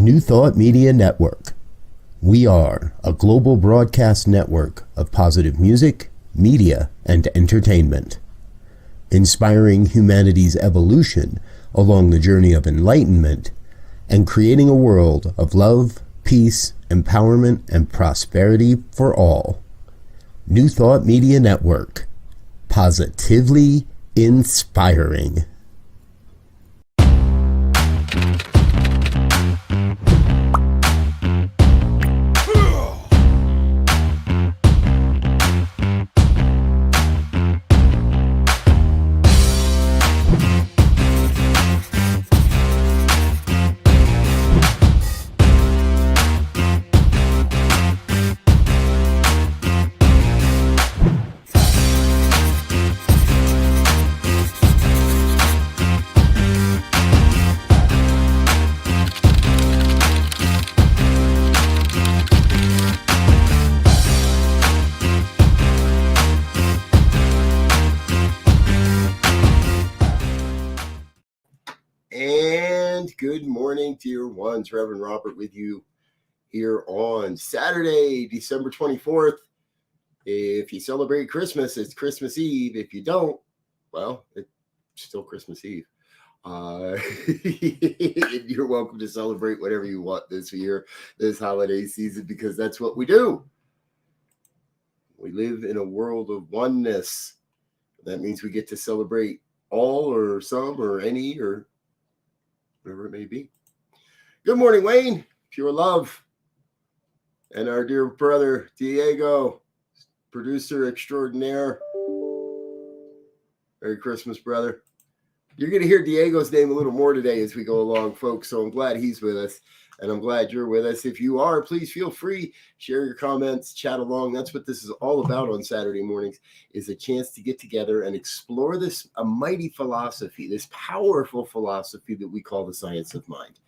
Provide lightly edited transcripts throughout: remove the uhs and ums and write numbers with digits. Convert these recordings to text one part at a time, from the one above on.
New Thought Media Network. We are a global broadcast network of positive music, media, and entertainment, inspiring humanity's evolution along the journey of enlightenment and creating a world of love, peace, empowerment, and prosperity for all. New Thought Media Network. Positively inspiring. Good morning, dear ones. Rev Robert with you here on Saturday, December 24th. If you celebrate Christmas, it's Christmas Eve. If you don't, well, it's still Christmas Eve. You're welcome to celebrate whatever you want this year, this holiday season, because that's what we do. We live in a world of oneness. That means we get to celebrate all or some or any or whatever it may be. Good morning, Wayne. Pure love. And our dear brother, Diego, producer extraordinaire. Merry Christmas, brother. You're going to hear Diego's name a little more today as we go along, folks. So I'm glad he's with us. And I'm glad you're with us. If you are, please feel free. Share your comments. Chat along. That's what this is all about on Saturday mornings, is a chance to get together and explore this a mighty philosophy, this powerful philosophy that we call the science of mind.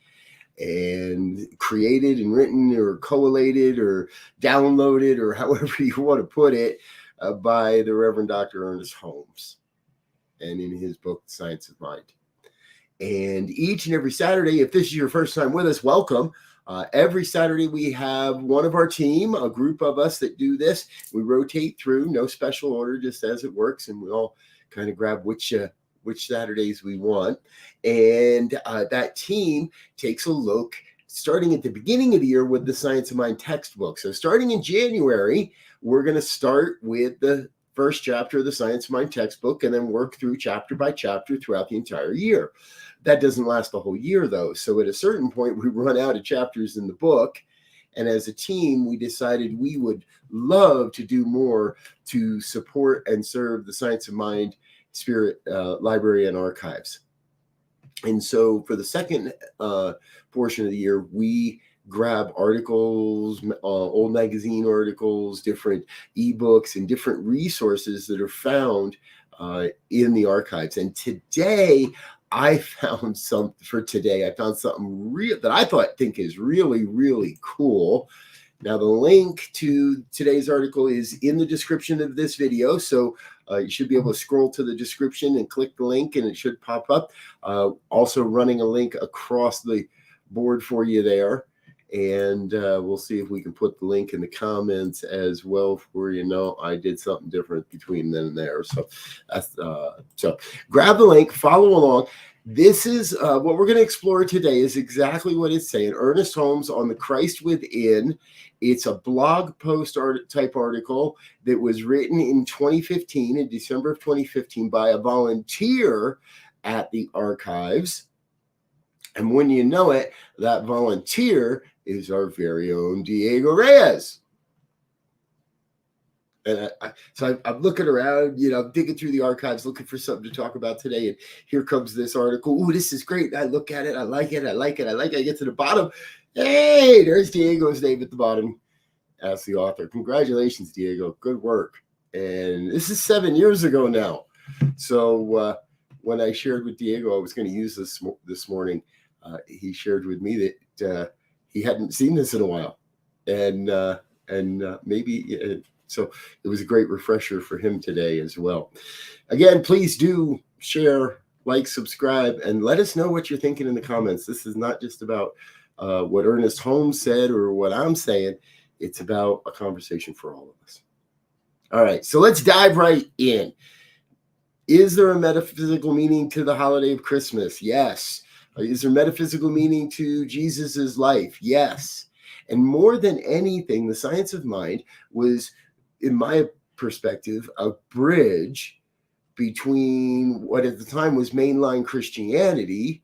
And created and written or collated or downloaded or however you want to put it by the Reverend Dr. Ernest Holmes. And in his book, The Science of Mind. And each and every Saturday, if this is your first time with us, welcome. Every Saturday we have one of our team, a group of us that do this. We rotate through, no special order, just as it works, and we all kind of grab which Saturdays we want. And that team takes a look, starting at the beginning of the year with the Science of Mind textbook. So starting in January, we're going to start with the first chapter of the Science of Mind textbook and then work through chapter by chapter throughout the entire year. That doesn't last the whole year, though. So at a certain point, we run out of chapters in the book. And as a team, we decided we would love to do more to support and serve the Science of Mind Spirit Library and Archives. And so for the second portion of the year, we grab articles, old magazine articles, different ebooks, and different resources that are found in the archives. And today, I found something real that I think is really, really cool. Now, the link to today's article is in the description of this video. So you should be able to scroll to the description and click the link, and it should pop up. Also running a link across the board for you there. And we'll see if we can put the link in the comments as well for you. No, I did something different between then and there. So that's so grab the link, follow along. This is what we're going to explore today is exactly what it's saying. Ernest Holmes on the Christ Within. It's a blog post type article that was written in 2015, in December of 2015, by a volunteer at the archives. And when you know it, that volunteer is our very own Diego Reyes. And I'm looking around, digging through the archives, looking for something to talk about today. And here comes this article. Ooh, this is great. I look at it. I like it. I get to the bottom. Hey, there's Diego's name at the bottom as the author. Congratulations, Diego. Good work. And this is 7 years ago now. So when I shared with Diego I was going to use this morning, he shared with me that he hadn't seen this in a while, and maybe so it was a great refresher for him today as well. Again, please do share, like, subscribe, and let us know what you're thinking in the comments. This is not just about what Ernest Holmes said or what I'm saying. It's about a conversation for all of us. All right, so let's dive right in. Is there a metaphysical meaning to the holiday of Christmas? Yes. Is there metaphysical meaning to Jesus's life? Yes. And more than anything, the science of mind was, in my perspective, a bridge between what at the time was mainline Christianity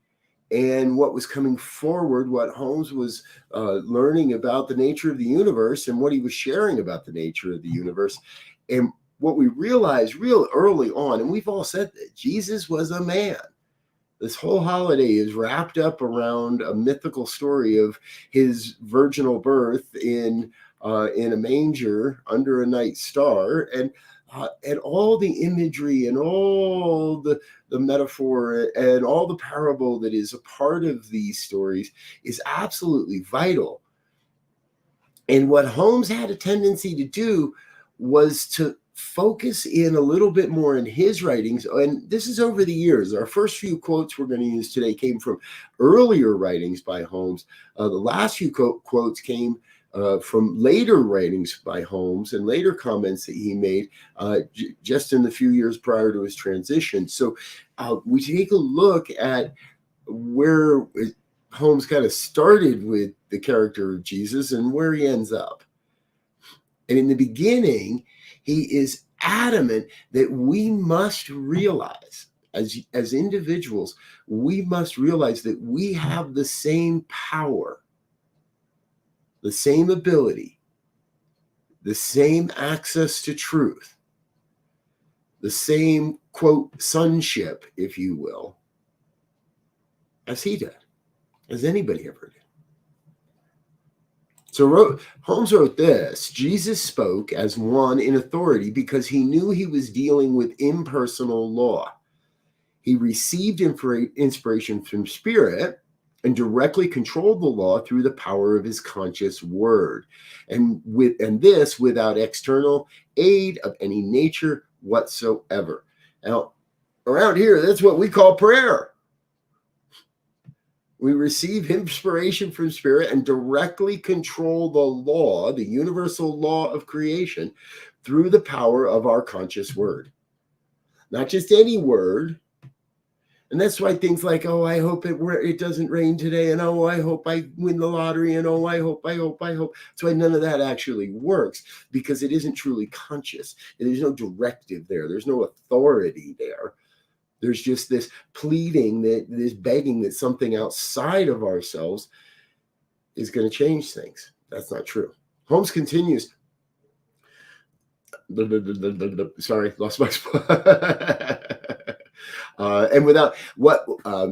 and what was coming forward, what Holmes was learning about the nature of the universe and what he was sharing about the nature of the universe. And what we realized real early on, and we've all said that Jesus was a man. This whole holiday is wrapped up around a mythical story of his virginal birth in a manger under a night star, and all the imagery and all the metaphor and all the parable that is a part of these stories is absolutely vital. And what Holmes had a tendency to do was to focus in a little bit more in his writings. And this is over the years. Our first few quotes we're going to use today came from earlier writings by Holmes. The last few quotes came from later writings by Holmes and later comments that he made just in the few years prior to his transition. So we take a look at where Holmes kind of started with the character of Jesus and where he ends up. And in the beginning, he is adamant that we must realize, as individuals, we must realize that we have the same power, the same ability, the same access to truth, the same, quote, sonship, if you will, as he did, as anybody ever did. So Holmes wrote this: Jesus spoke as one in authority because he knew he was dealing with impersonal law. He received inspiration from Spirit and directly controlled the law through the power of his conscious word, and this without external aid of any nature whatsoever. Now, around here, that's what we call prayer. We receive inspiration from Spirit and directly control the law, the universal law of creation, through the power of our conscious word. Not just any word. And that's why things like, oh, I hope it doesn't rain today, and oh, I hope I win the lottery, and oh, I hope. That's why none of that actually works, because it isn't truly conscious. There's no directive there. There's no authority there. There's just this pleading, this begging that something outside of ourselves is going to change things. That's not true. Holmes continues. Sorry, lost my spot. And without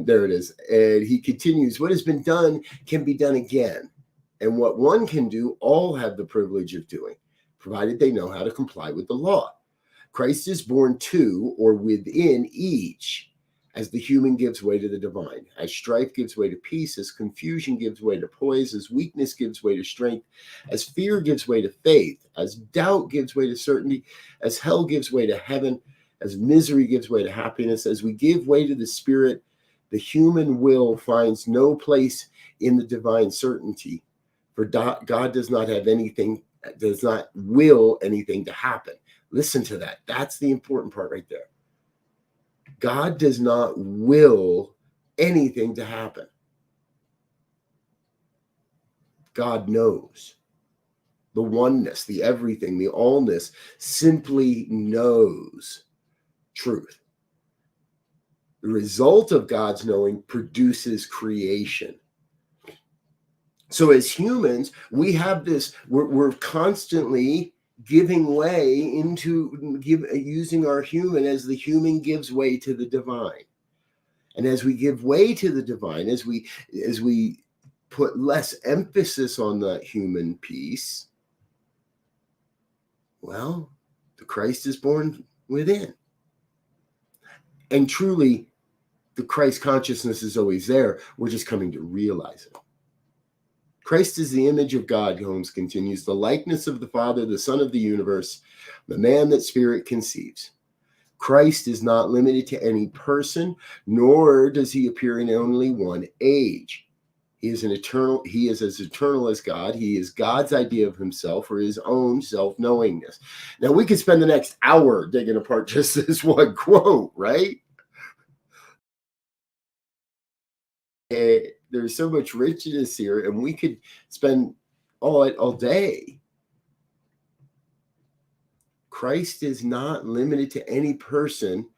there it is. And he continues, what has been done can be done again. And what one can do, all have the privilege of doing, provided they know how to comply with the law. Christ is born to or within each, as the human gives way to the divine, as strife gives way to peace, as confusion gives way to poise, as weakness gives way to strength, as fear gives way to faith, as doubt gives way to certainty, as hell gives way to heaven, as misery gives way to happiness. As we give way to the Spirit, the human will finds no place in the divine certainty, for God does not will anything to happen. Listen to that. That's the important part right there. God does not will anything to happen. God knows. The oneness, the everything, the allness simply knows truth. The result of God's knowing produces creation. So as humans, we have this, we're constantly giving way using our human as the human gives way to the divine. And as we give way to the divine, as we put less emphasis on the human piece, well, the Christ is born within. And truly, the Christ consciousness is always there. We're just coming to realize it. Christ is the image of God, Holmes continues, the likeness of the Father, the Son of the universe, the man that Spirit conceives. Christ is not limited to any person, nor does he appear in only one age. He is as eternal as God. He is God's idea of himself, or his own self-knowingness. Now, we could spend the next hour digging apart just this one quote, right? There's so much richness here, and we could spend all day. Christ is not limited to any person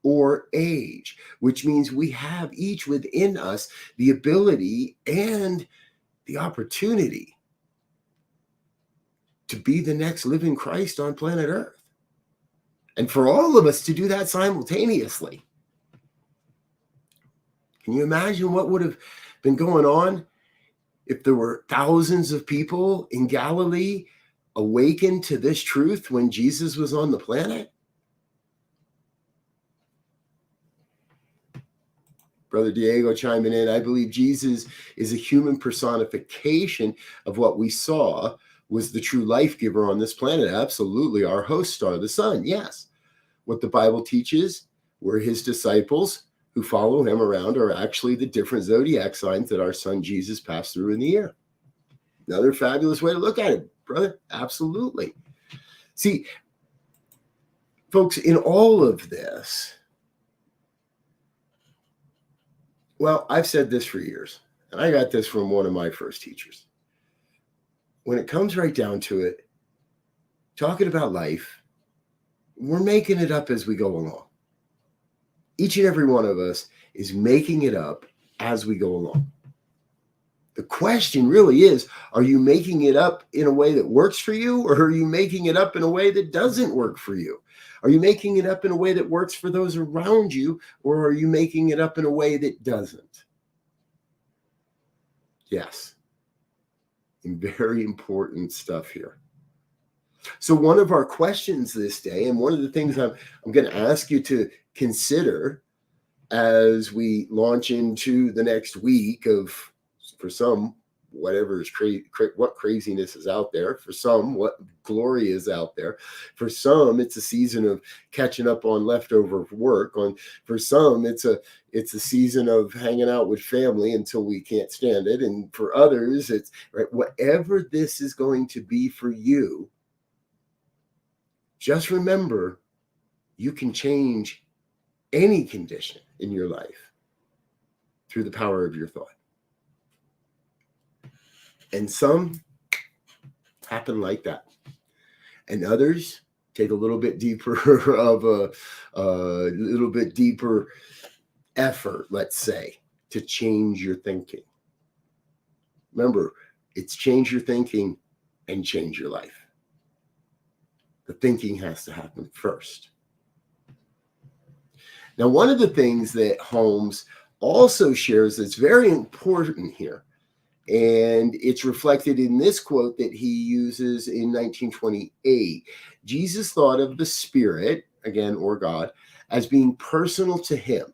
or age, which means we have each within us the ability and the opportunity to be the next living Christ on planet Earth. And for all of us to do that simultaneously. Can you imagine what would have been going on if there were thousands of people in Galilee awakened to this truth when Jesus was on the planet? Brother Diego chiming in, I believe Jesus is a human personification of what we saw was the true life giver on this planet. Absolutely. Our host star, the sun. Yes. What the Bible teaches, we're his disciples who follow him around, are actually the different zodiac signs that our son Jesus passed through in the year. Another fabulous way to look at it, brother. Absolutely. See, folks, in all of this, well, I've said this for years, and I got this from one of my first teachers. When it comes right down to it, talking about life, we're making it up as we go along. Each and every one of us is making it up as we go along. The question really is, are you making it up in a way that works for you, or are you making it up in a way that doesn't work for you? Are you making it up in a way that works for those around you, or are you making it up in a way that doesn't? Yes. And very important stuff here. So one of our questions this day, and one of the things I'm going to ask you to consider as we launch into the next week of, for some, whatever is what craziness is out there. For some, what glory is out there. For some, it's a season of catching up on leftover work. For some, it's a season of hanging out with family until we can't stand it. And for others, it's right. Whatever this is going to be for you, just remember, you can change any condition in your life through the power of your thought. And some happen like that. And others take a little bit deeper of a little bit deeper effort, let's say, to change your thinking. Remember, it's change your thinking and change your life. The thinking has to happen first. Now, one of the things that Holmes also shares that's very important here, and it's reflected in this quote that he uses in 1928. Jesus thought of the Spirit, again, or God, as being personal to him,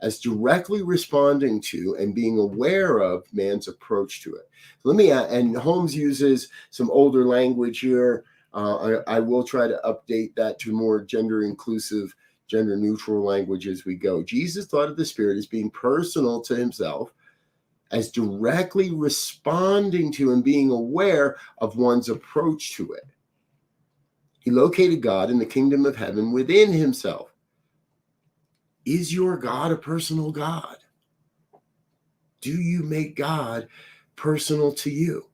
as directly responding to and being aware of man's approach to it. And Holmes uses some older language here. I will try to update that to more gender-inclusive, gender-neutral language as we go. Jesus thought of the Spirit as being personal to himself, as directly responding to and being aware of one's approach to it. He located God in the kingdom of heaven within himself. Is your God a personal God? Do you make God personal to you?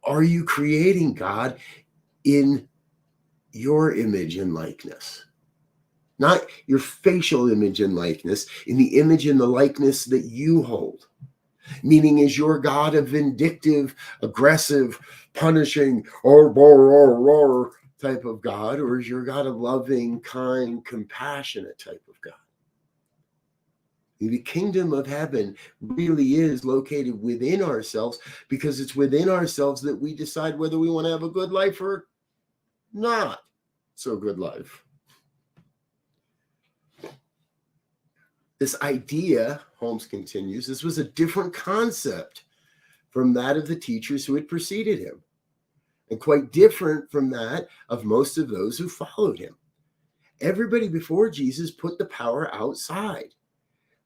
Are you creating God in your image and likeness? Not your facial image and likeness, in the image and the likeness that you hold. Meaning, is your God a vindictive, aggressive, punishing, type of God, or is your God a loving, kind, compassionate type of God? The kingdom of heaven really is located within ourselves, because it's within ourselves that we decide whether we want to have a good life or not so good life. This idea, Holmes continues, this was a different concept from that of the teachers who had preceded him, and quite different from that of most of those who followed him. Everybody before Jesus put the power outside.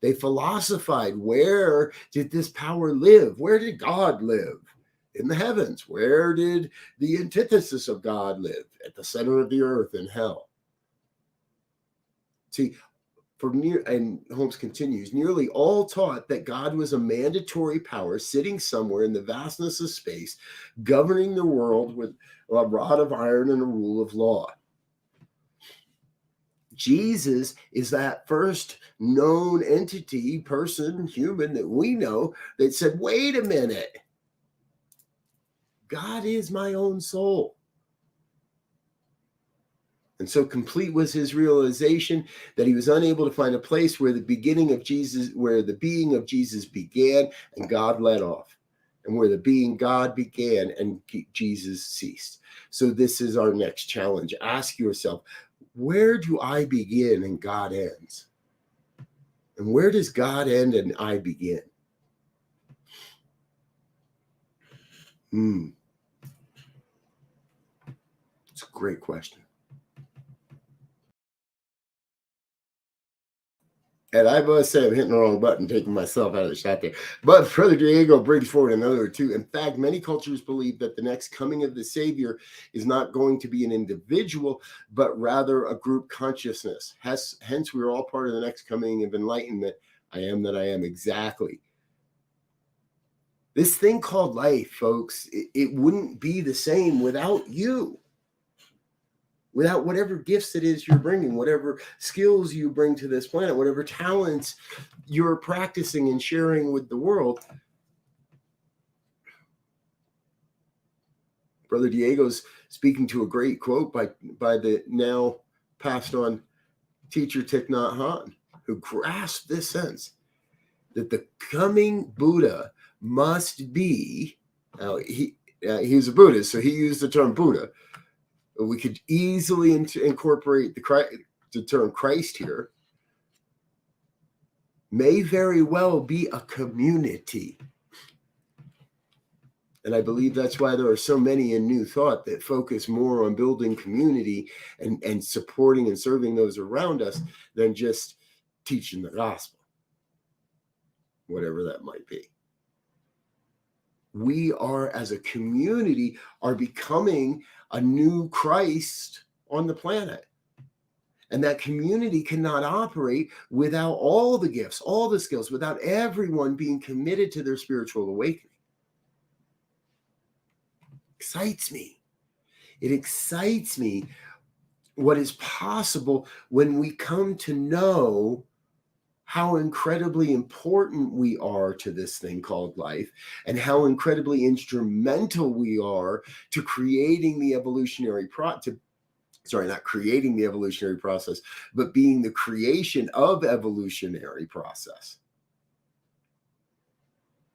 They philosophized. Where did this power live? Where did God live? In the heavens. Where did the antithesis of God live? At the center of the earth in hell. See, and Holmes continues, nearly all taught that God was a mandatory power sitting somewhere in the vastness of space, governing the world with a rod of iron and a rule of law. Jesus is that first known entity, person, human that we know that said, wait a minute, God is my own soul. And so complete was his realization that he was unable to find a place where the being of Jesus began and God let off, and where the being God began and Jesus ceased. So this is our next challenge. Ask yourself, where do I begin and God ends? And where does God end and I begin? It's a great question. And I must say, I'm hitting the wrong button, taking myself out of the shot there. But Brother Diego brings forward another or two. In fact, many cultures believe that the next coming of the Savior is not going to be an individual, but rather a group consciousness. Hence, we're all part of the next coming of enlightenment. I am that I am. Exactly. This thing called life, folks, it wouldn't be the same without you. Without whatever gifts it is you're bringing, whatever skills you bring to this planet, whatever talents you're practicing and sharing with the world. Brother Diego's speaking to a great quote by the now passed on teacher Thich Nhat Hanh, who grasped this sense that the coming Buddha must be, he's a Buddhist, so he used the term Buddha. We could easily incorporate the term Christ here, may very well be a community. And I believe that's why there are so many in New Thought that focus more on building community and supporting and serving those around us than just teaching the gospel, whatever that might be. We are, as a community, are becoming a new Christ on the planet. And that community cannot operate without all the gifts, all the skills, without everyone being committed to their spiritual awakening. Excites me. It excites me what is possible when we come to know how incredibly important we are to this thing called life, and how incredibly instrumental we are to creating the evolutionary not creating the evolutionary process, but being the creation of evolutionary process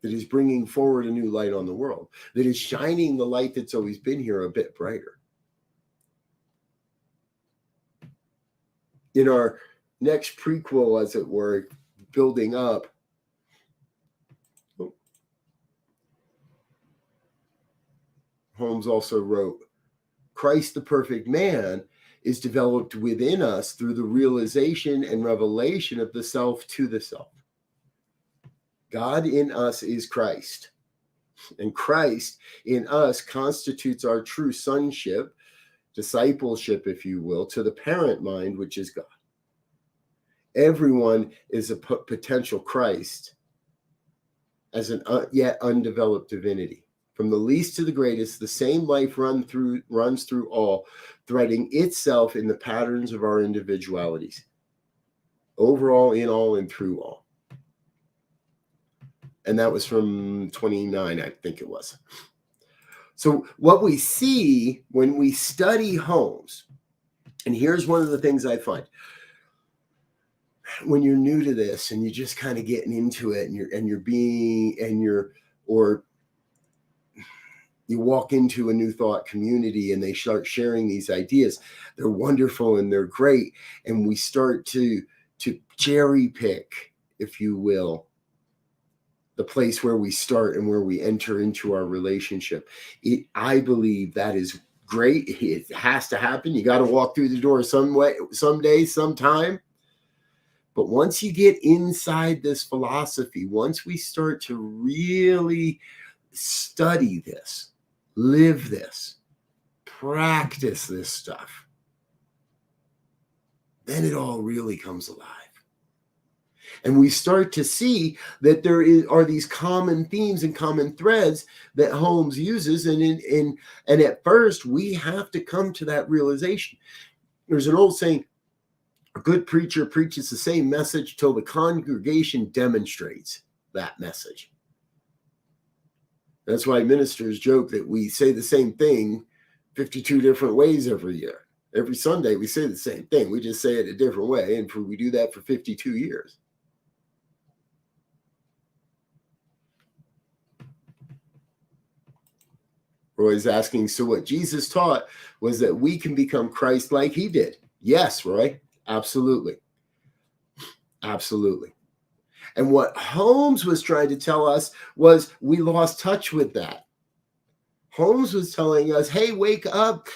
that is bringing forward a new light on the world, that is shining the light that's always been here a bit brighter. In our next prequel, as it were, building up, Holmes also wrote, Christ the perfect man is developed within us through the realization and revelation of the self to the self. God in us is Christ, and Christ in us constitutes our true sonship, discipleship, if you will, to the parent mind, which is God. Everyone is a potential Christ as an yet undeveloped divinity. From the least to the greatest, the same life runs through all, threading itself in the patterns of our individualities. Overall, in all, and through all. And that was from 29, I think it was. So what we see when we study Holmes, and here's one of the things I find. When you're new to this and you're just kind of getting into it, you walk into a New Thought community and they start sharing these ideas. They're wonderful and they're great. And we start to cherry pick, if you will, the place where we start and where we enter into our relationship. I believe that is great. It has to happen. You got to walk through the door some way, someday, sometime. But once you get inside this philosophy, once we start to really study this, live this, practice this stuff, then it all really comes alive. And we start to see that there are these common themes and common threads that Holmes uses. And at first, we have to come to that realization. There's an old saying, a good preacher preaches the same message till the congregation demonstrates that message. That's why ministers joke that we say the same thing 52 different ways every year. Every Sunday, we say the same thing. We just say it a different way. And we do that for 52 years. Roy's asking, so what Jesus taught was that we can become Christ like he did. Yes, Roy, absolutely. Absolutely. And what Holmes was trying to tell us was we lost touch with that. Holmes was telling us, hey, wake up.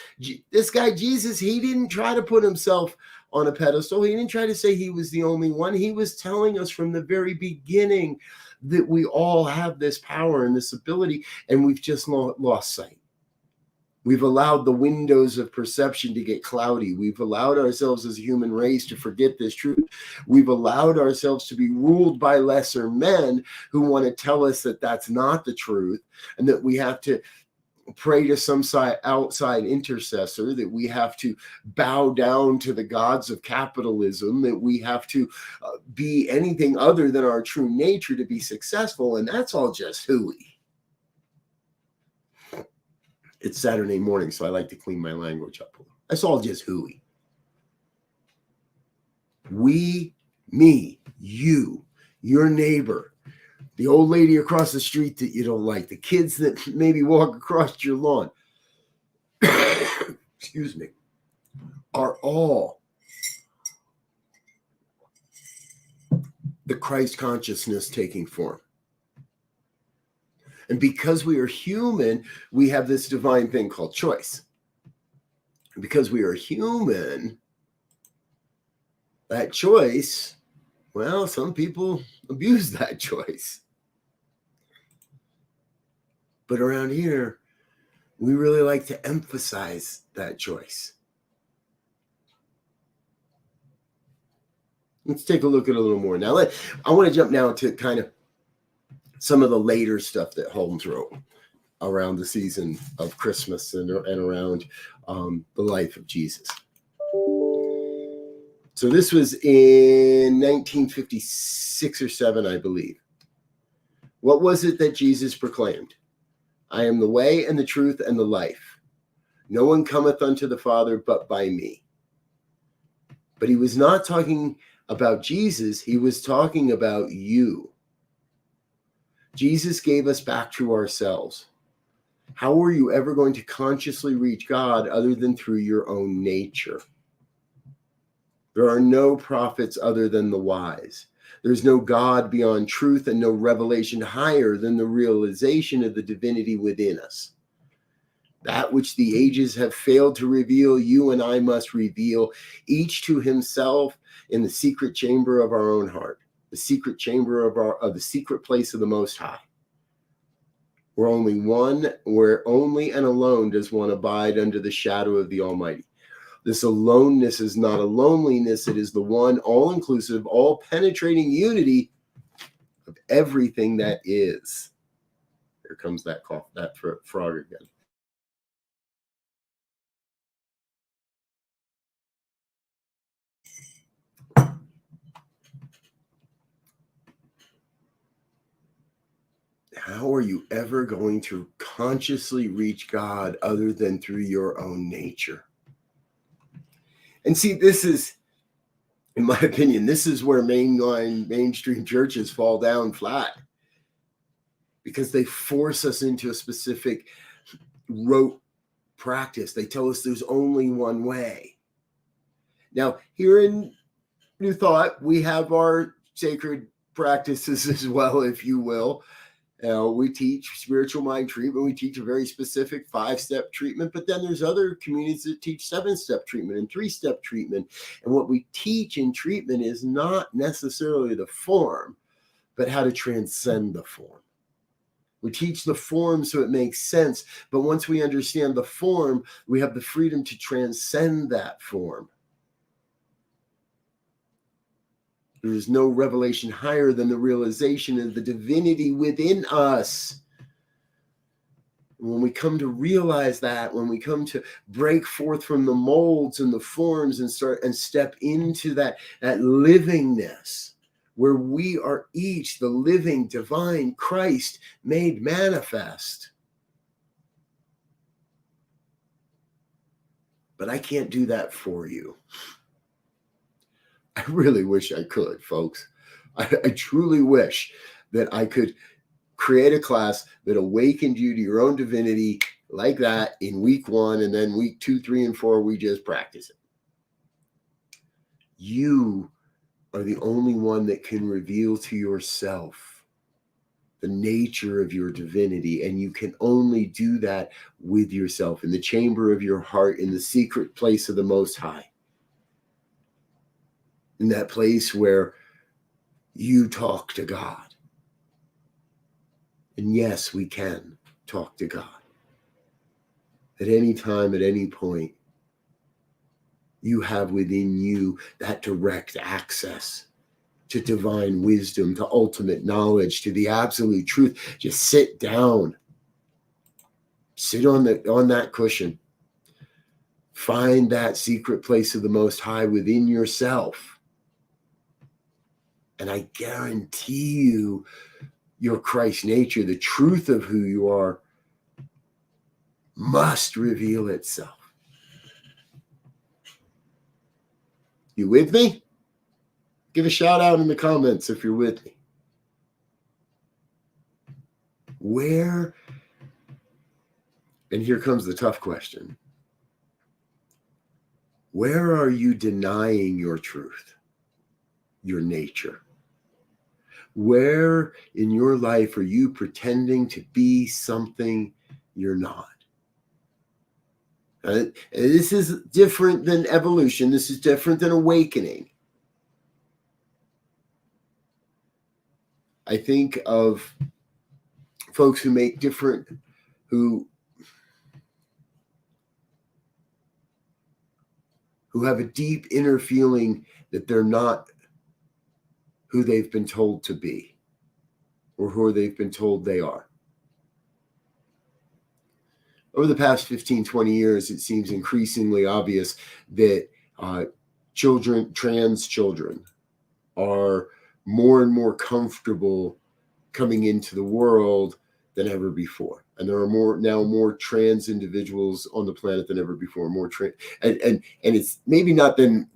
This guy, Jesus, he didn't try to put himself on a pedestal. He didn't try to say he was the only one. He was telling us from the very beginning that we all have this power and this ability, and we've just lost sight. We've allowed the windows of perception to get cloudy. We've allowed ourselves as a human race to forget this truth. We've allowed ourselves to be ruled by lesser men who want to tell us that that's not the truth and that we have to pray to some outside intercessor, that we have to bow down to the gods of capitalism, that we have to be anything other than our true nature to be successful. And that's all just hooey. It's Saturday morning, so I like to clean my language up. That's all just hooey. We, me, you, your neighbor, the old lady across the street that you don't like, the kids that maybe walk across your lawn, excuse me, are all the Christ consciousness taking form. And because we are human, we have this divine thing called choice. And because we are human, that choice, well, some people abuse that choice. But around here, we really like to emphasize that choice. Let's take a look at a little more. Now, I want to jump now to kind of some of the later stuff that Holmes wrote around the season of Christmas and around the life of Jesus. So this was in 1956 or 7, I believe. What was it that Jesus proclaimed? I am the way and the truth and the life. No one cometh unto the Father but by me. But he was not talking about Jesus. He was talking about you. Jesus gave us back to ourselves. How are you ever going to consciously reach God other than through your own nature? There are no prophets other than the wise. There's no God beyond truth and no revelation higher than the realization of the divinity within us. That which the ages have failed to reveal, you and I must reveal, each to himself in the secret chamber of our own heart. The secret chamber of the secret place of the Most High. Where only and alone does one abide under the shadow of the Almighty. This aloneness is not a loneliness. It is the one all-inclusive, all-penetrating unity of everything that is. Here comes that cough, that frog again. How are you ever going to consciously reach God other than through your own nature? And see, this is, in my opinion, this is where mainstream churches fall down flat. Because they force us into a specific rote practice. They tell us there's only one way. Now, here in New Thought, we have our sacred practices as well, if you will. We teach spiritual mind treatment. We teach a very specific 5-step treatment, but then there's other communities that teach 7-step treatment and 3-step treatment. And what we teach in treatment is not necessarily the form, but how to transcend the form. We teach the form so it makes sense, but once we understand the form, we have the freedom to transcend that form. There is no revelation higher than the realization of the divinity within us. When we come to realize that, when we come to break forth from the molds and the forms and step into that livingness, where we are each the living divine Christ made manifest. But I can't do that for you. I really wish I could, folks. I truly wish that I could create a class that awakened you to your own divinity like that in week 1, and then week 2, 3, and 4, we just practice it. You are the only one that can reveal to yourself the nature of your divinity, and you can only do that with yourself in the chamber of your heart, in the secret place of the Most High, in that place where you talk to God. And yes, we can talk to God at any time, at any point. You have within you that direct access to divine wisdom, to ultimate knowledge, to the absolute truth. Just sit down. Sit on that cushion. Find that secret place of the Most High within yourself. And I guarantee you, your Christ nature, the truth of who you are, must reveal itself. You with me? Give a shout out in the comments if you're with me. Where, and here comes the tough question, where are you denying your truth, your nature? Where in your life are you pretending to be something you're not? This is different than evolution. This is different than awakening. I think of folks who make different, who have a deep inner feeling that they're not who they've been told to be or who they've been told they are. Over the past 15, 20 years, it seems increasingly obvious that trans children are more and more comfortable coming into the world than ever before. And there are more trans individuals on the planet than ever before. And it's maybe not that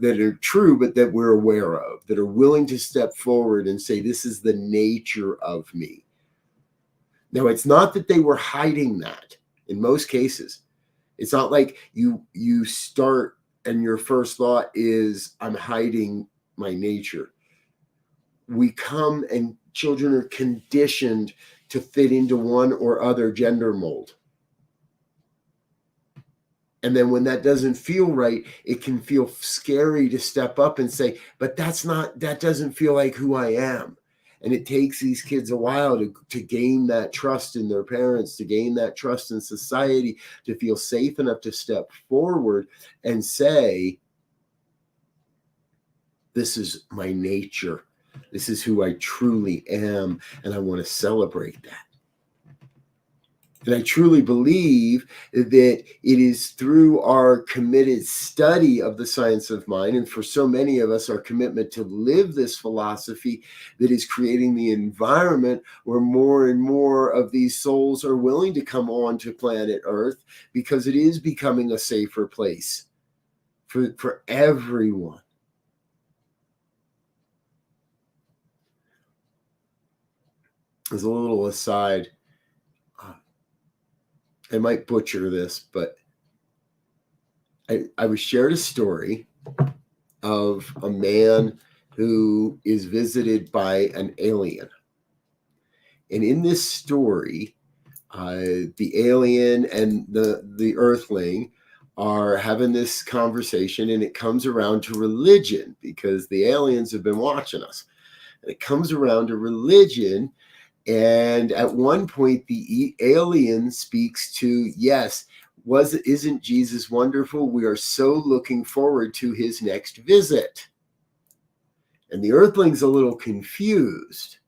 that are true, but that we're aware of, that are willing to step forward and say, this is the nature of me. Now, it's not that they were hiding that. In most cases, it's not like you start and your first thought is, I'm hiding my nature. We come and children are conditioned to fit into one or other gender mold. And then when that doesn't feel right, it can feel scary to step up and say, but that doesn't feel like who I am. And it takes these kids a while to gain that trust in their parents, to gain that trust in society, to feel safe enough to step forward and say, this is my nature. This is who I truly am. And I want to celebrate that. And I truly believe that it is through our committed study of the science of mind, and for so many of us, our commitment to live this philosophy, that is creating the environment where more and more of these souls are willing to come on to planet Earth, because it is becoming a safer place for everyone. As a little aside, I might butcher this, but I was shared a story of a man who is visited by an alien. And in this story, the alien and the earthling are having this conversation, and it comes around to religion because the aliens have been watching us. And it comes around to religion, and at one point the alien speaks to, yes, isn't Jesus wonderful? We are so looking forward to his next visit. And the earthling's a little confused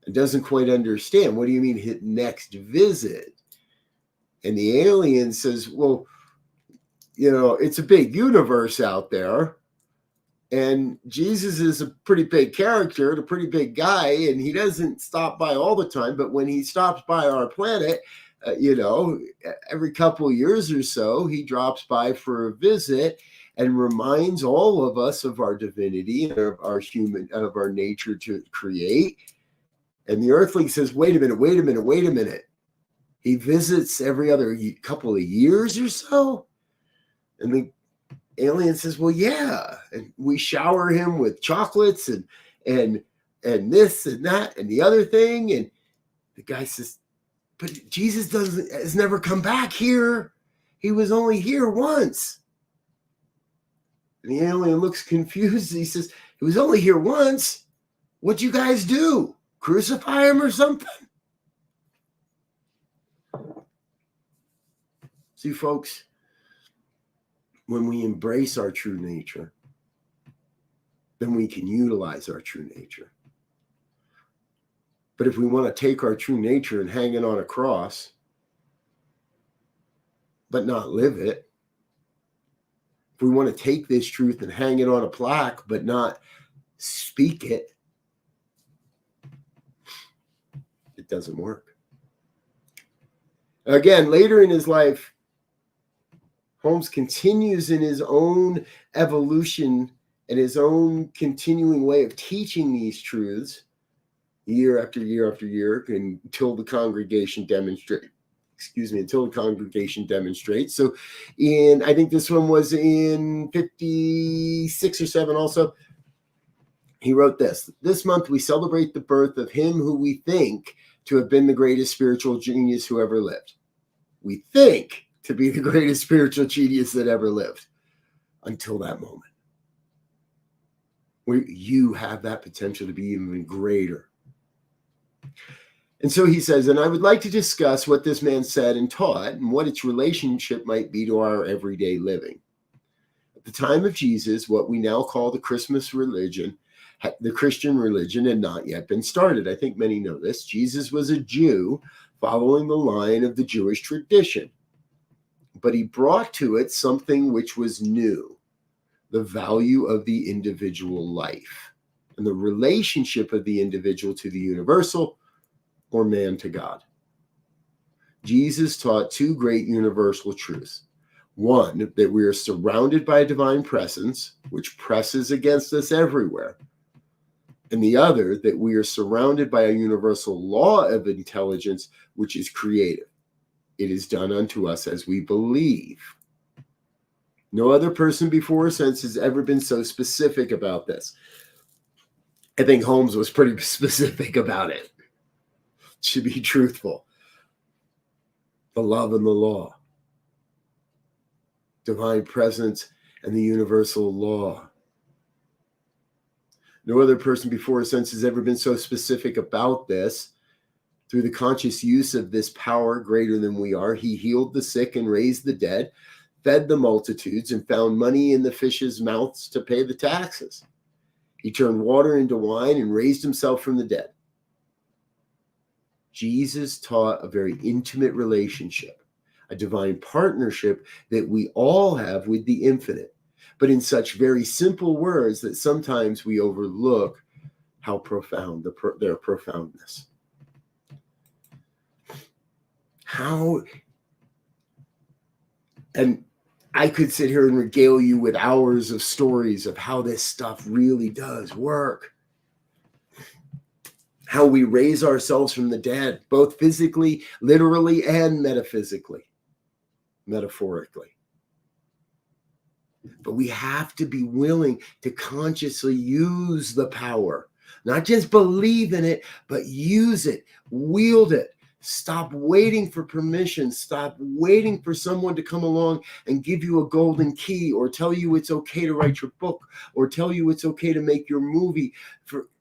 and doesn't quite understand. What do you mean his next visit? And the alien says, well, it's a big universe out there. And Jesus is a pretty big character and a pretty big guy. And he doesn't stop by all the time. But when he stops by our planet, every couple of years or so, he drops by for a visit and reminds all of us of our divinity and of our nature to create. And the earthling says, wait a minute. He visits every other couple of years or so. And the alien says, well, yeah. And we shower him with chocolates and this and that and the other thing. And the guy says, but Jesus has never come back here. He was only here once. And the alien looks confused. He says, he was only here once. What'd you guys do? Crucify him or something? See, folks, when we embrace our true nature, then we can utilize our true nature. But if we want to take our true nature and hang it on a cross, but not live it, if we want to take this truth and hang it on a plaque, but not speak it, it doesn't work. Again, later in his life, Holmes continues in his own evolution and his own continuing way of teaching these truths year after year after year until the congregation demonstrates. So I think this one was in 56 or 7 also. He wrote this month we celebrate the birth of him who we think to have been the greatest spiritual genius who ever lived. We think to be the greatest spiritual genius that ever lived until that moment. Where you have that potential to be even greater. And so he says, and I would like to discuss what this man said and taught and what its relationship might be to our everyday living. At the time of Jesus, what we now call the Christmas religion, the Christian religion, had not yet been started. I think many know this. Jesus was a Jew following the line of the Jewish tradition. But he brought to it something which was new, the value of the individual life and the relationship of the individual to the universal or man to God. Jesus taught 2 great universal truths. One, that we are surrounded by a divine presence, which presses against us everywhere. And the other, that we are surrounded by a universal law of intelligence, which is creative. It is done unto us as we believe. No other person before or since has ever been so specific about this. I think Holmes was pretty specific about it. To be truthful. The love and the law. Divine presence and the universal law. No other person before or since has ever been so specific about this. Through the conscious use of this power greater than we are, he healed the sick and raised the dead, fed the multitudes, and found money in the fishes' mouths to pay the taxes. He turned water into wine and raised himself from the dead. Jesus taught a very intimate relationship, a divine partnership that we all have with the infinite, but in such very simple words that sometimes we overlook how profound their profoundness. And I could sit here and regale you with hours of stories of how this stuff really does work. How we raise ourselves from the dead, both physically, literally, and metaphorically. But we have to be willing to consciously use the power Not just believe in it, but use it, wield it. Stop waiting for permission. Stop waiting for someone to come along and give you a golden key or tell you it's okay to write your book or tell you it's okay to make your movie.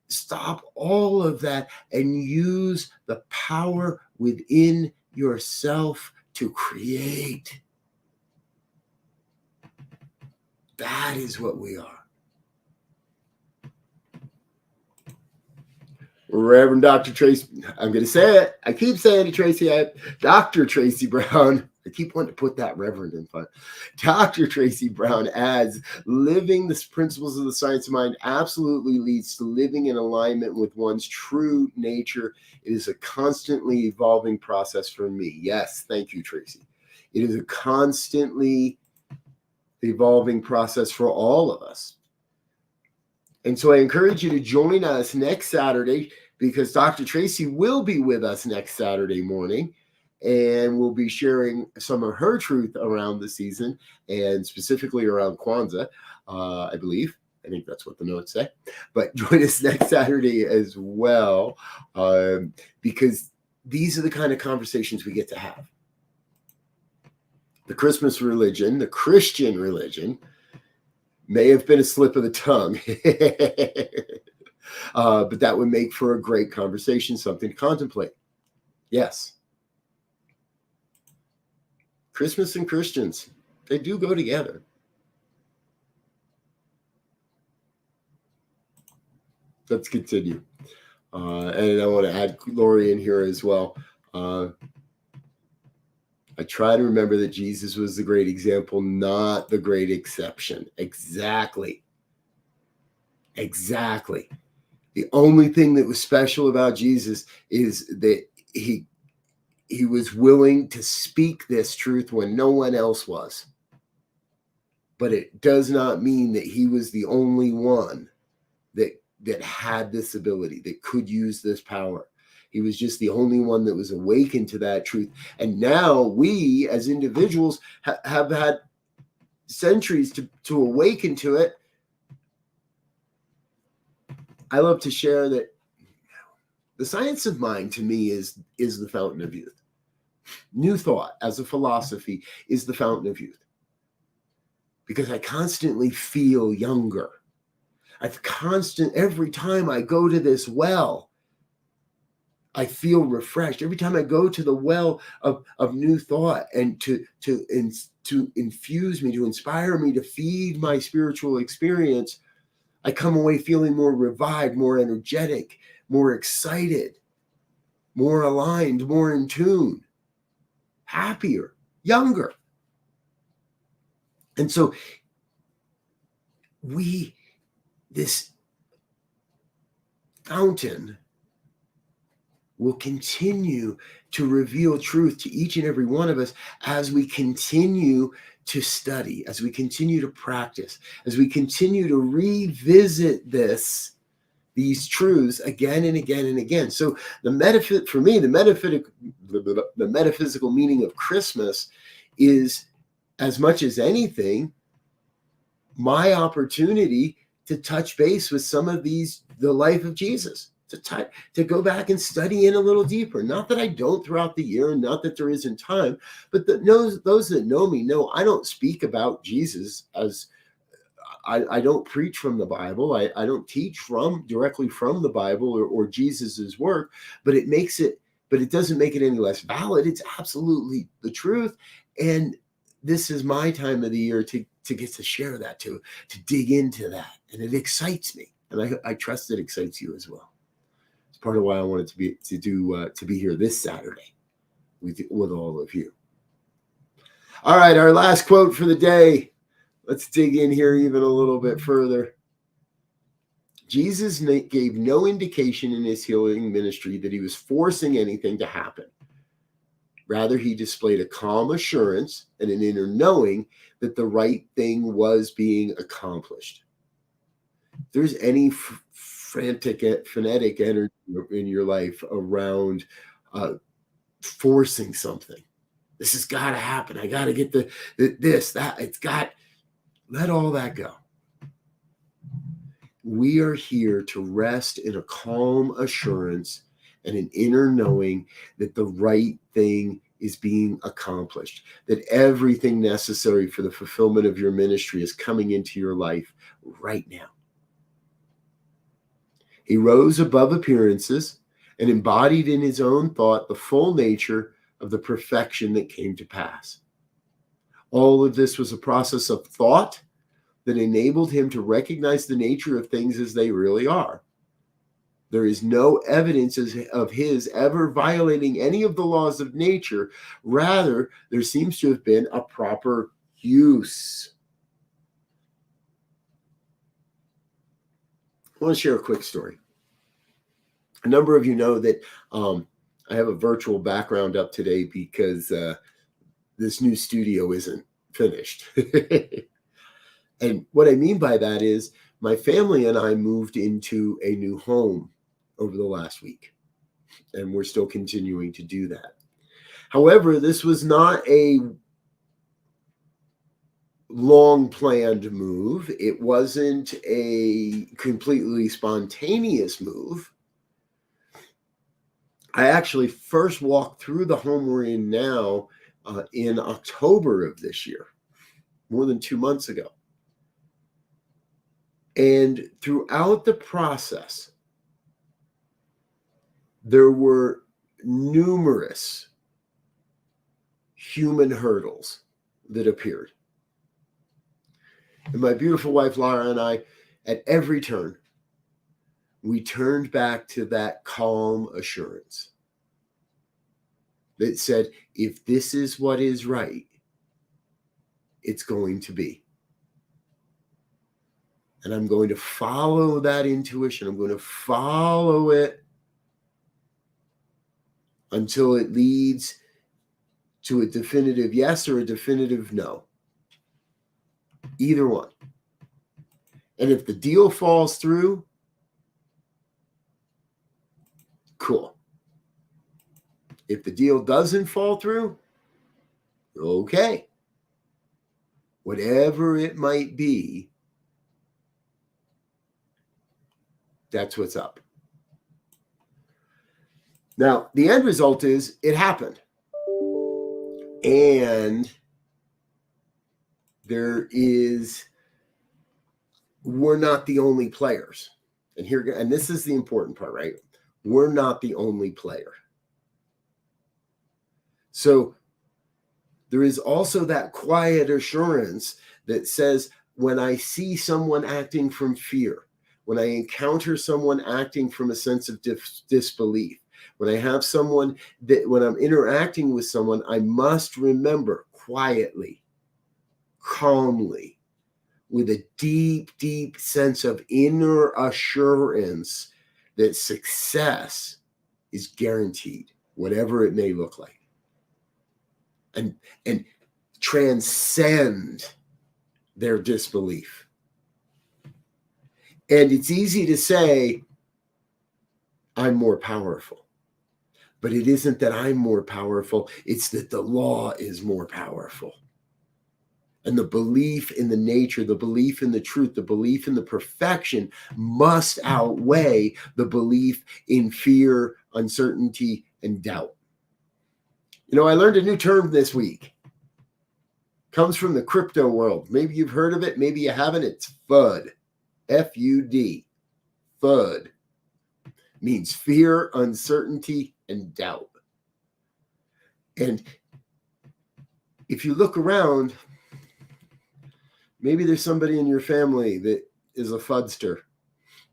Stop all of that and use the power within yourself to create. That is what we are. Reverend Dr. Tracy, I'm going to say it. I keep saying it, Tracy. Dr. Tracy Brown, I keep wanting to put that Reverend in front. Dr. Tracy Brown adds, living the principles of the science of mind absolutely leads to living in alignment with one's true nature. It is a constantly evolving process for me. Yes, thank you, Tracy. It is a constantly evolving process for all of us. And so I encourage you to join us next Saturday because Dr. Tracy will be with us next Saturday morning and we'll be sharing some of her truth around the season and specifically around Kwanzaa, I believe. I think that's what the notes say. But join us next Saturday as well because these are the kind of conversations we get to have. The Christmas religion, the Christian religion, may have been a slip of the tongue, but that would make for a great conversation, something to contemplate. Yes. Christmas and Christians, they do go together. Let's continue. And I want to add Lori in here as well. I try to remember that Jesus was the great example, not the great exception. Exactly. The only thing that was special about Jesus is that he was willing to speak this truth when no one else was. But it does not mean that he was the only one that had this ability, that could use this power. He was just the only one that was awakened to that truth. And now we as individuals have had centuries to awaken to it. I love to share that the science of mind to me is the fountain of youth. New thought as a philosophy is the fountain of youth. Because I constantly feel younger. Every time I go to this well, I feel refreshed. Every time I go to the well of new thought and to infuse me, to inspire me, to feed my spiritual experience, I come away feeling more revived, more energetic, more excited, more aligned, more in tune, happier, younger. And so this fountain will continue to reveal truth to each and every one of us as we continue to study, as we continue to practice, as we continue to revisit these truths again and again and again. So the metaphysical meaning of Christmas is, as much as anything, my opportunity to touch base with some of the life of Jesus. To go back and study in a little deeper. Not that I don't throughout the year, and not that there isn't time, but those that know me know I don't speak about Jesus as I don't preach from the Bible. I don't teach directly from the Bible or Jesus's work, but it doesn't make it any less valid. It's absolutely the truth. And this is my time of the year to get to share that, to dig into that. And it excites me. And I trust it excites you as well. Part of why I wanted to be here this Saturday with all of you. All right, our last quote for the day. Let's dig in here even a little bit further. Jesus gave no indication in his healing ministry that he was forcing anything to happen. Rather, he displayed a calm assurance and an inner knowing that the right thing was being accomplished. If there's any frenetic energy in your life around forcing something, this has got to happen. I got to get let all that go. We are here to rest in a calm assurance and an inner knowing that the right thing is being accomplished, that everything necessary for the fulfillment of your ministry is coming into your life right now. He rose above appearances and embodied in his own thought the full nature of the perfection that came to pass. All of this was a process of thought that enabled him to recognize the nature of things as they really are. There is no evidence of his ever violating any of the laws of nature. Rather, there seems to have been a proper use. I want to share a quick story. A number of you know that I have a virtual background up today because this new studio isn't finished. And what I mean by that is my family and I moved into a new home over the last week, and we're still continuing to do that. However, this was not a long planned move. It wasn't a completely spontaneous move. I actually first walked through the home we're in now in October of this year, more than 2 months ago. And throughout the process, there were numerous human hurdles that appeared. And my beautiful wife, Laura, and I, at every turn, we turned back to that calm assurance that said, if this is what is right, it's going to be. And I'm going to follow that intuition. I'm going to follow it until it leads to a definitive yes or a definitive no. Either one. And if the deal falls through, cool. If the deal doesn't fall through, okay. Whatever it might be, that's what's up. Now, the end result is it happened. And we're not the only players. And this is the important part, right? We're not the only player. So there is also that quiet assurance that says, when I see someone acting from fear, when I encounter someone acting from a sense of disbelief, when I have someone when I'm interacting with someone, I must remember quietly, calmly, with a deep, deep sense of inner assurance that success is guaranteed, whatever it may look like. And transcend their disbelief. And it's easy to say, I'm more powerful. But it isn't that I'm more powerful. It's that the law is more powerful. And the belief in the nature, the belief in the truth, the belief in the perfection must outweigh the belief in fear, uncertainty, and doubt. You know, I learned a new term this week. Comes from the crypto world. Maybe you've heard of it. Maybe you haven't. It's FUD. F-U-D. FUD. Means fear, uncertainty, and doubt. And if you look around, maybe there's somebody in your family that is a fudster.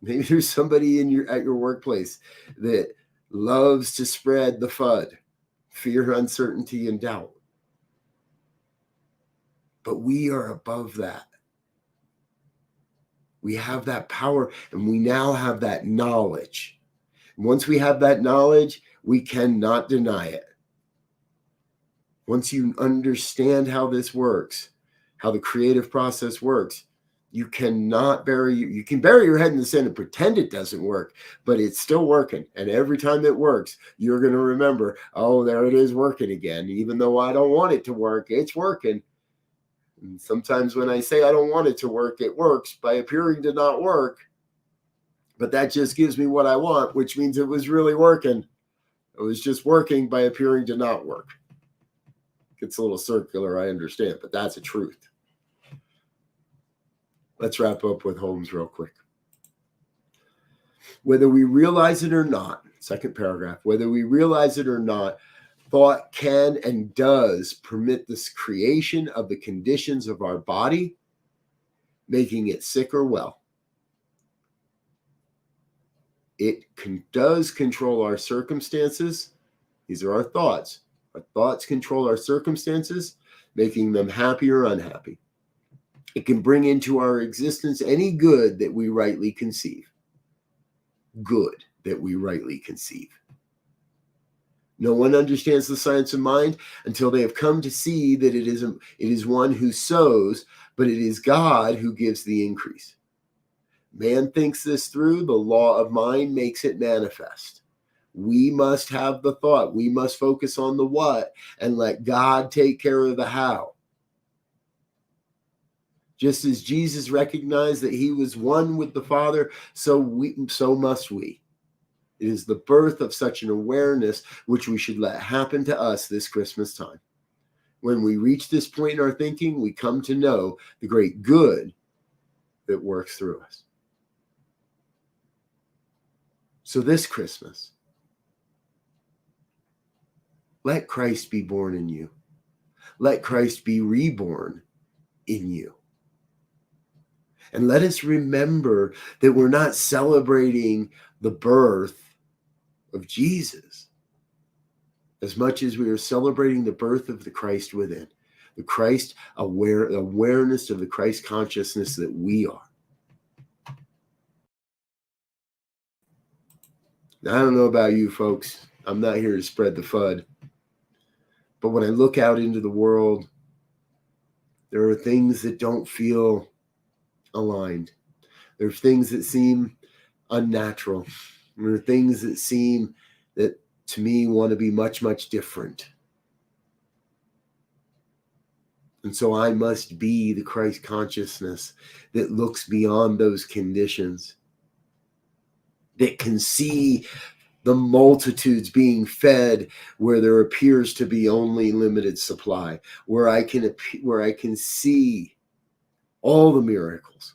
Maybe there's somebody at your workplace that loves to spread the FUD, fear, uncertainty, and doubt. But we are above that. We have that power, and we now have that knowledge. Once we have that knowledge, we cannot deny it. Once you understand how this works, how the creative process works, you can bury your head in the sand and pretend it doesn't work, but it's still working. And every time it works, you're going to remember, oh, there it is working again. Even though I don't want it to work, it's working. And sometimes when I say I don't want it to work, it works by appearing to not work. But that just gives me what I want, which means it was really working. It was just working by appearing to not work. It's a little circular, I understand, but that's a truth. Let's wrap up with Holmes real quick. Whether we realize it or not, second paragraph, whether we realize it or not, thought can and does permit this creation of the conditions of our body, making it sick or well. It does control our circumstances. These are our thoughts. Our thoughts control our circumstances, making them happy or unhappy. It can bring into our existence any good that we rightly conceive. Good that we rightly conceive. No one understands the science of mind until they have come to see that it is one who sows, but it is God who gives the increase. Man thinks this through. The law of mind makes it manifest. We must have the thought. We must focus on the what and let God take care of the how. Just as Jesus recognized that he was one with the Father, so must we. It is the birth of such an awareness which we should let happen to us this Christmas time. When we reach this point in our thinking, we come to know the great good that works through us. So this Christmas, let Christ be born in you. Let Christ be reborn in you. And let us remember that we're not celebrating the birth of Jesus as much as we are celebrating the birth of the Christ within, the Christ awareness of the Christ consciousness that we are. Now, I don't know about you folks. I'm not here to spread the FUD. But when I look out into the world, there are things that don't feel aligned. There are things that seem unnatural. There are things that seem that to me want to be much, much different. And so I must be the Christ consciousness that looks beyond those conditions, that can see the multitudes being fed where there appears to be only limited supply, where I can see all the miracles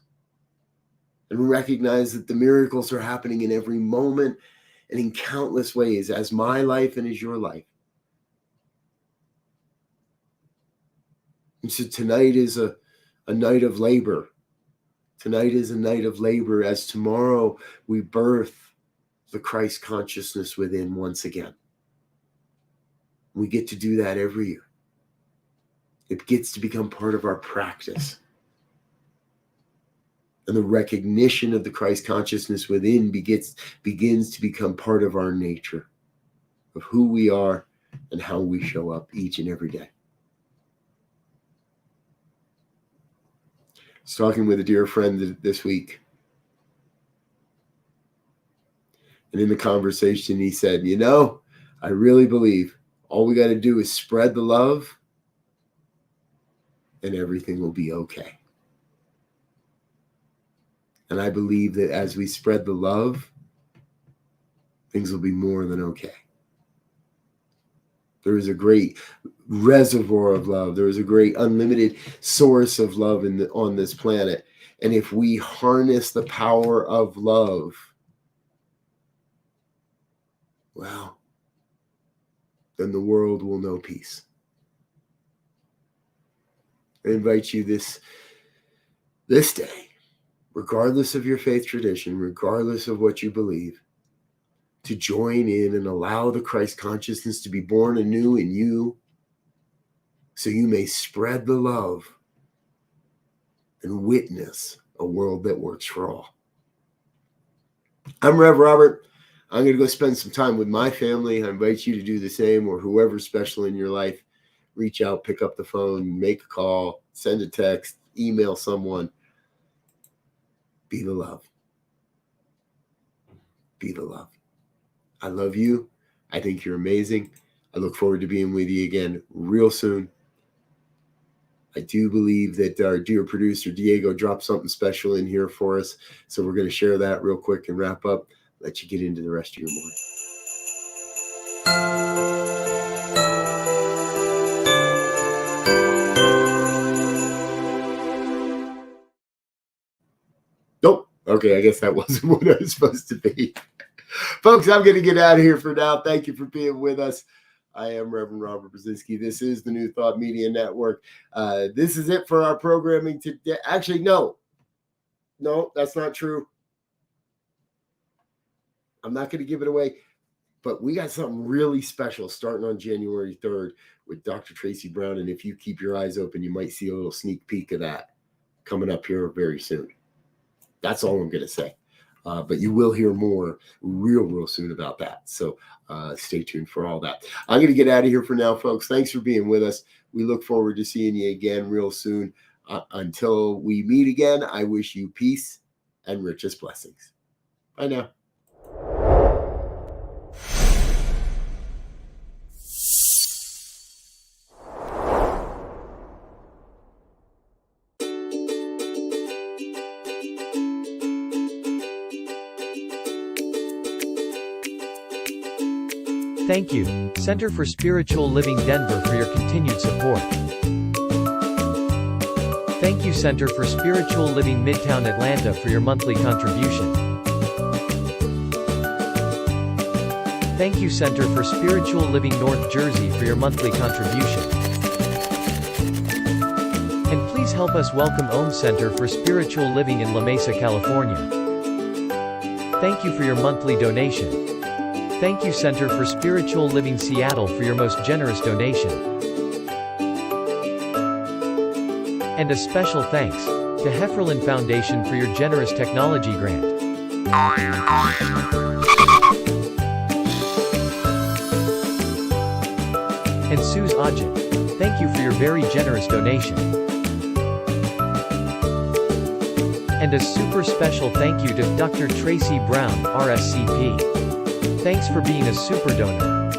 and recognize that the miracles are happening in every moment and in countless ways, as my life and as your life. And so tonight is a night of labor. Tonight is a night of labor, as tomorrow we birth the Christ consciousness within once again. We get to do that every year. It gets to become part of our practice. And the recognition of the Christ consciousness within begins to become part of our nature, of who we are and how we show up each and every day. I was talking with a dear friend this week. And in the conversation, he said, I really believe all we got to do is spread the love and everything will be okay. And I believe that as we spread the love, things will be more than okay. There is a great reservoir of love. There is a great unlimited source of love on this planet. And if we harness the power of love, well, then the world will know peace. I invite you this day, regardless of your faith tradition, regardless of what you believe, to join in and allow the Christ consciousness to be born anew in you, so you may spread the love and witness a world that works for all. I'm Rev Robert. I'm going to go spend some time with my family. I invite you to do the same, or whoever's special in your life. Reach out, pick up the phone, make a call, send a text, email someone. Be the love. Be the love. I love you. I think you're amazing. I look forward to being with you again real soon. I do believe that our dear producer Diego dropped something special in here for us. So we're going to share that real quick and wrap up. Let you get into the rest of your morning. Nope. Okay, I guess that wasn't what I was supposed to be. Folks, I'm going to get out of here for now. Thank you for being with us. I am Rev Robert Brzezinski. This is the New Thought Media Network. This is it for our programming today. Actually, no, that's not true. I'm not going to give it away, but we got something really special starting on January 3rd with Dr. Tracy Brown. And if you keep your eyes open, you might see a little sneak peek of that coming up here very soon. That's all I'm going to say. But you will hear more real soon about that. So stay tuned for all that. I'm going to get out of here for now, folks. Thanks for being with us. We look forward to seeing you again real soon. Until we meet again, I wish you peace and richest blessings. Bye now. Thank you, Center for Spiritual Living Denver, for your continued support. Thank you, Center for Spiritual Living Midtown Atlanta, for your monthly contribution. Thank you, Center for Spiritual Living North Jersey, for your monthly contribution. And please help us welcome Om Center for Spiritual Living in La Mesa, California. Thank you for your monthly donation. Thank you, Center for Spiritual Living Seattle, for your most generous donation. And a special thanks to Hefferlin Foundation for your generous technology grant. And Suze Ajit, thank you for your very generous donation. And a super special thank you to Dr. Tracy Brown, RSCP. Thanks for being a super donor.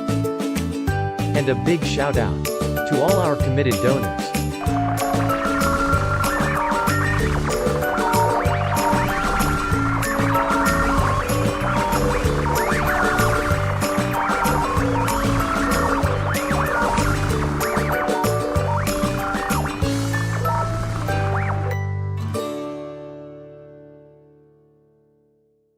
And a big shout out to all our committed donors.